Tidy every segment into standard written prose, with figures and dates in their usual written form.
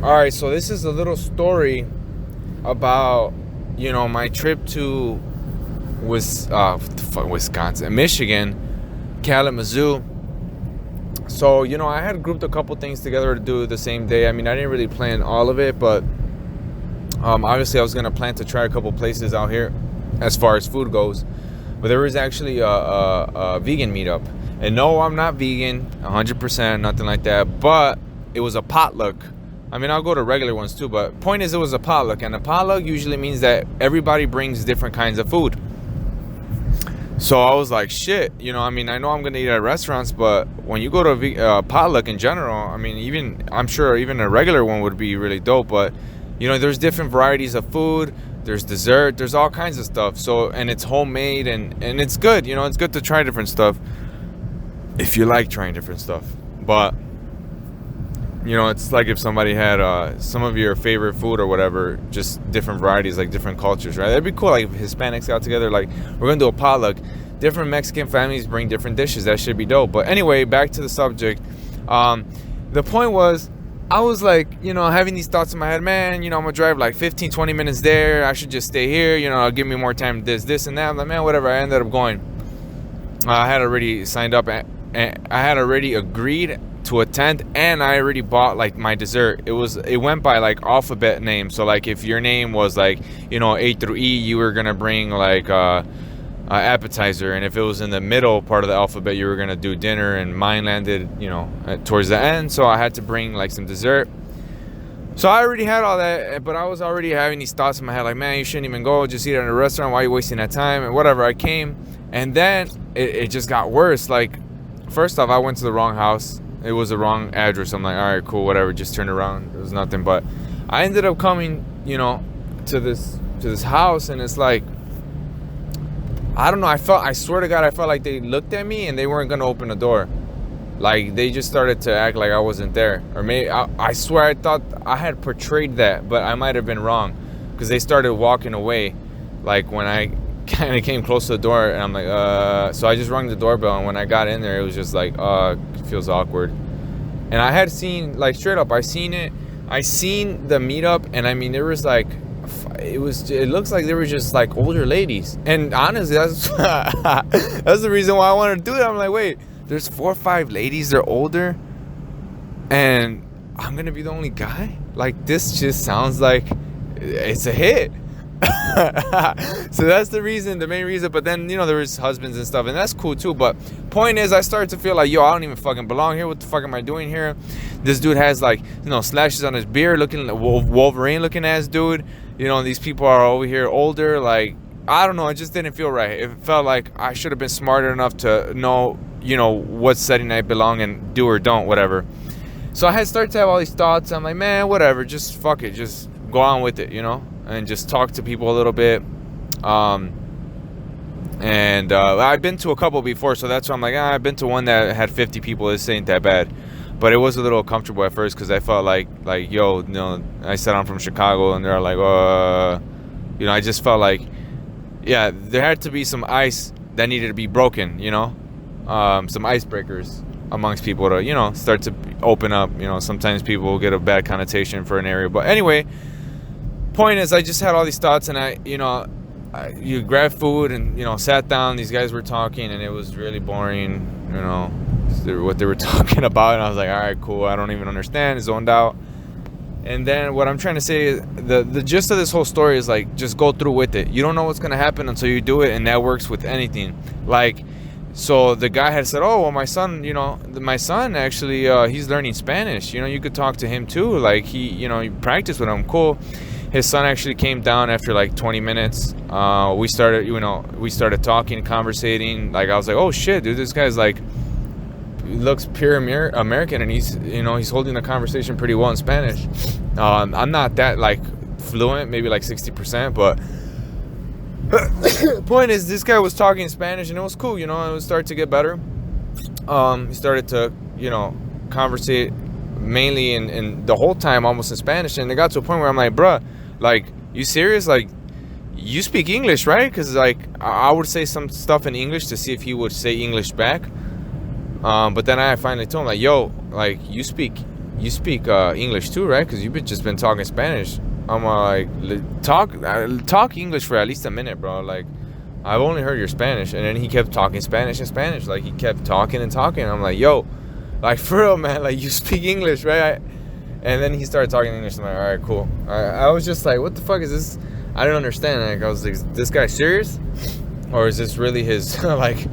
All right, so this is a little story about, my trip to Wisconsin, Michigan, Kalamazoo. So, I had grouped a couple things together to do the same day. I mean, I didn't really plan all of it, but obviously I was going to plan to try a couple places out here as far as food goes. But there was actually a vegan meetup. And no, I'm not vegan, 100%, nothing like that. But it was a potluck. I mean, I'll go to regular ones too, but point is it was a potluck. And a potluck usually means that everybody brings different kinds of food. So I was like, shit, I mean, I know I'm going to eat at restaurants, but when you go to a potluck in general, I mean, I'm sure even a regular one would be really dope. But, there's different varieties of food. There's dessert. There's all kinds of stuff. So, and it's homemade and it's good. It's good to try different stuff if you like trying different stuff. But it's like if somebody had some of your favorite food or whatever, just different varieties, like different cultures, right? That'd be cool. Like if Hispanics got together, like we're gonna do a potluck. Different Mexican families bring different dishes. That should be dope. But anyway, back to the subject. The point was, I was like, having these thoughts in my head, man, I'm gonna drive like 15, 20 minutes there. I should just stay here. It'll give me more time to this and that. I'm like, man, whatever. I ended up going. I had already signed up and I had already agreed to attend, and I already bought like my dessert. It went by like alphabet name. So like if your name was like A through E, you were gonna bring like appetizer, and if it was in the middle part of the alphabet, you were gonna do dinner, and mine landed towards the end, so I had to bring like some dessert. So I already had all that, but I was already having these thoughts in my head like, man, you shouldn't even go, just eat at a restaurant. Why are you wasting that time? And whatever. I came, and then it just got worse. Like, first off, I went to the wrong house. It was the wrong address. I'm like, all right, cool, whatever, just turn around. It was nothing. But I ended up coming, to this house, and it's like, I don't know, I swear to God, I felt like they looked at me and they weren't gonna open the door. Like, they just started to act like I wasn't there. Or maybe, I swear I thought I had portrayed that, but I might have been wrong. Because they started walking away, like when I kind of came close to the door, and I'm like, so I just rung the doorbell, and when I got in there, it was just like, it feels awkward. And I had seen, like, straight up, I seen the meetup, and I mean, there was like, it looks like they were just like older ladies. And honestly, that's that's the reason why I wanted to do it. I'm like, wait, there's 4 or 5 ladies, they're older, and I'm gonna be the only guy? Like, this just sounds like it's a hit. So that's the main reason. But then, there was husbands and stuff, and that's cool too. But point is, I started to feel like, I don't even fucking belong here. What the fuck am I doing here? This dude has like, slashes on his beard, looking like Wolverine looking ass dude. These people are over here older. Like, I don't know, it just didn't feel right. It felt like I should have been smart enough to know, what setting I belong in, do or don't, whatever. So I had started to have all these thoughts. I'm like, man, whatever, just fuck it, just go on with it, and just talk to people a little bit. And I've been to a couple before, so that's why I'm like, I've been to one that had 50 people. This ain't that bad. But it was a little uncomfortable at first, because I felt like yo, I said I'm from Chicago, and they're like, I just felt like, yeah, there had to be some ice that needed to be broken, some icebreakers amongst people to, start to open up. Sometimes people will get a bad connotation for an area. But anyway, point is, I just had all these thoughts, and you grabbed food and, sat down. These guys were talking, and it was really boring, what they were talking about. And I was like, all right, cool, I don't even understand, zoned out. And then what I'm trying to say is, the gist of this whole story is like, just go through with it. You don't know what's going to happen until you do it, and that works with anything. Like, so the guy had said, oh, well, my son actually, he's learning Spanish. You could talk to him too. Like, you practice with him. Cool. His son actually came down after like 20 minutes. We started talking, conversating. Like, I was like, oh shit, dude, this guy's like, looks pure American, and he's holding the conversation pretty well in Spanish. I'm not that like fluent, maybe like 60%, but point is, this guy was talking Spanish, and it was cool. It would start to get better. He started to conversate mainly in the whole time almost in Spanish, and it got to a point where I'm like, bruh, like, you serious? Like, you speak English, right? Because like I would say some stuff in English to see if he would say English back. But then I finally told him, like, yo, like, you speak you speak English too, right? Because you've just been talking Spanish. I'm like, talk English for at least a minute, bro. Like, I've only heard your Spanish. And then he kept talking Spanish and Spanish. Like, he kept talking and talking. I'm like, yo, like, for real, man. Like, you speak English, right? And then he started talking English. I'm like, all right, cool. I was just like, what the fuck is this? I didn't understand. Like, I was like, is this guy serious? Or is this really his, like,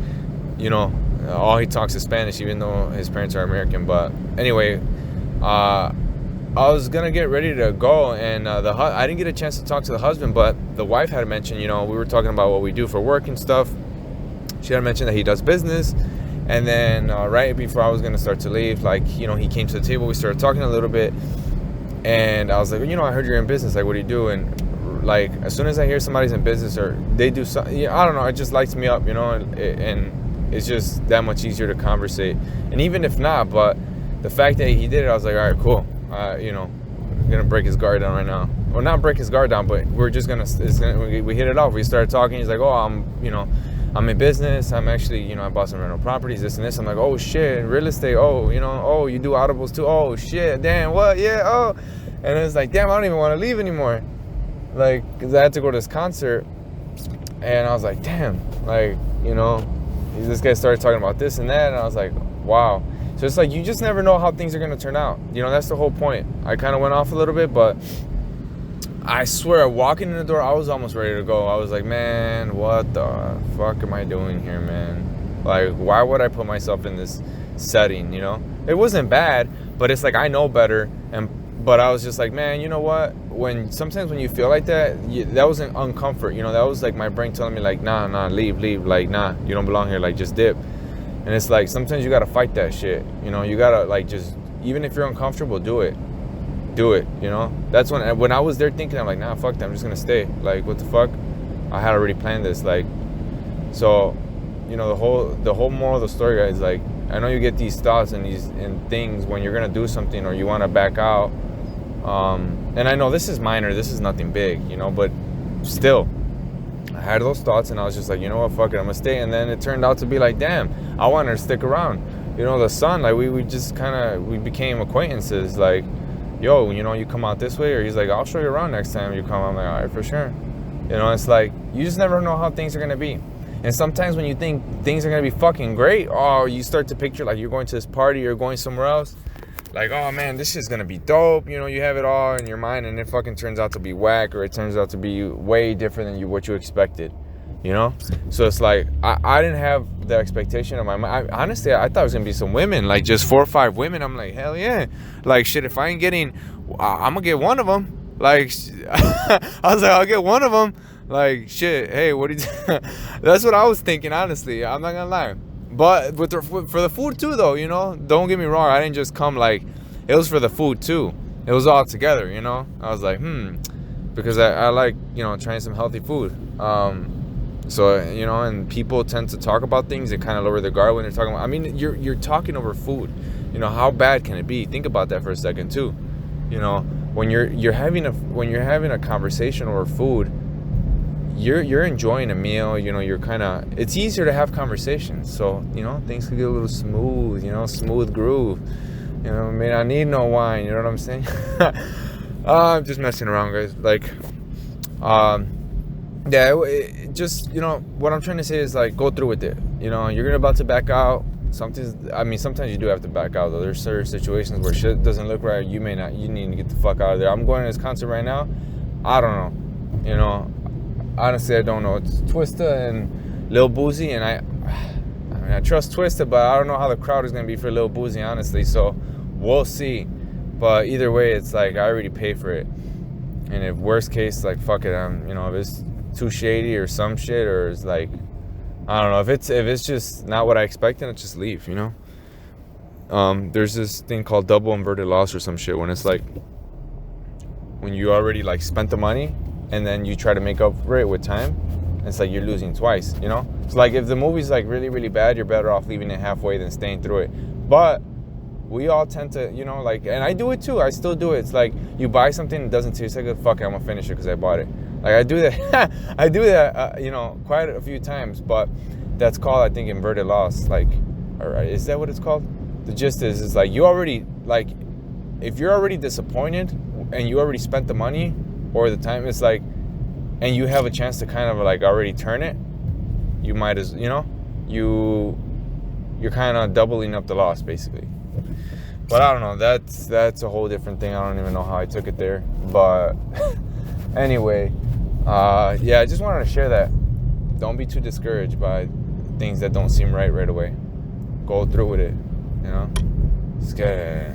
you know, all he talks is Spanish, even though his parents are American. But anyway, I was going to get ready to go. And I didn't get a chance to talk to the husband, but the wife had mentioned, you know, we were talking about what we do for work and stuff. She had mentioned that he does business. And then right before I was going to start to leave, like, you know, he came to the table. We started talking a little bit. And I was like, you know, I heard you're in business. Like, what do you do? And, like, as soon as I hear somebody's in business or they do something, I don't know, it just lights me up, you know, and it's just that much easier to conversate. And even if not, but the fact that he did it, I was like, all right, cool. You know, I'm going to break his guard down right now. Well, not break his guard down, but we're just going to, we hit it off. We started talking. He's like, oh, I'm in business. I'm actually, you know, I bought some rental properties, this and this. I'm like, oh shit, real estate. Oh, you know, oh, you do audibles too. Oh shit, damn, what? Yeah, oh. And it's like, damn, I don't even want to leave anymore. Like, because I had to go to this concert. And I was like, damn, like, you know, this guy started talking about this and that. And I was like, wow. So it's like, you just never know how things are going to turn out. You know, that's the whole point. I kind of went off a little bit, but I swear, walking in the door, I was almost ready to go. I was like, man, what the fuck am I doing here, man? Like, why would I put myself in this setting, you know? It wasn't bad, but it's like, I know better. But I was just like, man, you know what? Sometimes when you feel like that, that was an uncomfort, you know? That was like my brain telling me, like, nah, leave. Like, nah, you don't belong here. Like, just dip. And it's like, sometimes you got to fight that shit. You know, you got to, like, just, even if you're uncomfortable, do it. Do it, you know? That's when I was there thinking, I'm like, nah, fuck that, I'm just gonna stay. Like, what the fuck? I had already planned this. Like, so, you know, the whole moral of the story, guys, like, I know you get these thoughts and things when you're gonna do something or you want to back out. And I know this is minor, this is nothing big, you know, but still, I had those thoughts and I was just like, you know what, fuck it, I'm gonna stay. And then it turned out to be like, damn, I wanted to stick around. You know, the son, like, we just we became acquaintances. Like, yo, you know, you come out this way, or he's like, I'll show you around next time you come. I'm like, all right, for sure. You know, it's like, you just never know how things are going to be. And sometimes when you think things are going to be fucking great, oh, you start to picture, like, you're going to this party, you're going somewhere else. Like, oh, man, this shit's going to be dope. You know, you have it all in your mind, and it fucking turns out to be whack, or it turns out to be way different than what you expected. You know? So it's like, I didn't have the expectation of my mind. Honestly, I thought it was going to be some women, like just 4 or 5 women. I'm like, hell yeah. Like, shit, if I ain't getting, I'm going to get one of them. Like, I was like, I'll get one of them. Like, shit, hey, what did you That's what I was thinking, honestly. I'm not going to lie. But for the food too, though, you know? Don't get me wrong. I didn't just come, like, it was for the food too. It was all together, you know? I was like, because I like, you know, trying some healthy food. So, you know, and people tend to talk about things and kind of lower their guard when they're talking about, I mean, you're talking over food. You know, how bad can it be? Think about that for a second too. You know, when you're having a conversation over food, you're enjoying a meal, you know, it's easier to have conversations. So, you know, things could get a little smooth, you know, smooth groove. You know, I mean, I need no wine, you know what I'm saying? I'm just messing around, guys. Like, yeah, just, you know, what I'm trying to say is, like, go through with it. You know, you're about to back out. Sometimes you do have to back out, though. There's certain situations where shit doesn't look right. You need to get the fuck out of there. I'm going to this concert right now. I don't know. You know, honestly, I don't know. It's Twista and Lil Boozy, and I trust Twista, but I don't know how the crowd is going to be for Lil Boozy, honestly. So we'll see. But either way, it's like, I already paid for it. And if worst case, like, fuck it, you know, if it's too shady or some shit, or it's like, I don't know, if it's just not what I expected, I'll just leave, you know? There's this thing called double inverted loss or some shit, when it's like, when you already, like, spent the money and then you try to make up for it with time, it's like you're losing twice, you know? It's like, if the movie's, like, really, really bad, you're better off leaving it halfway than staying through it. But we all tend to, you know, like, and I do it too. I still do it. It's like, you buy something that doesn't taste like good, fuck it, I'm gonna finish it because I bought it. Like, I do that. You know, quite a few times. But that's called, I think, inverted loss. Like, or is that what it's called? The gist is like, you already, like, if you're already disappointed and you already spent the money or the time, it's like, and you have a chance to kind of like already turn it, you might as, you know, you're kind of doubling up the loss basically. But I don't know, that's a whole different thing. I don't even know how I took it there. But anyway, yeah, I just wanted to share that. Don't be too discouraged by things that don't seem right away. Go through with it, you know? It's good.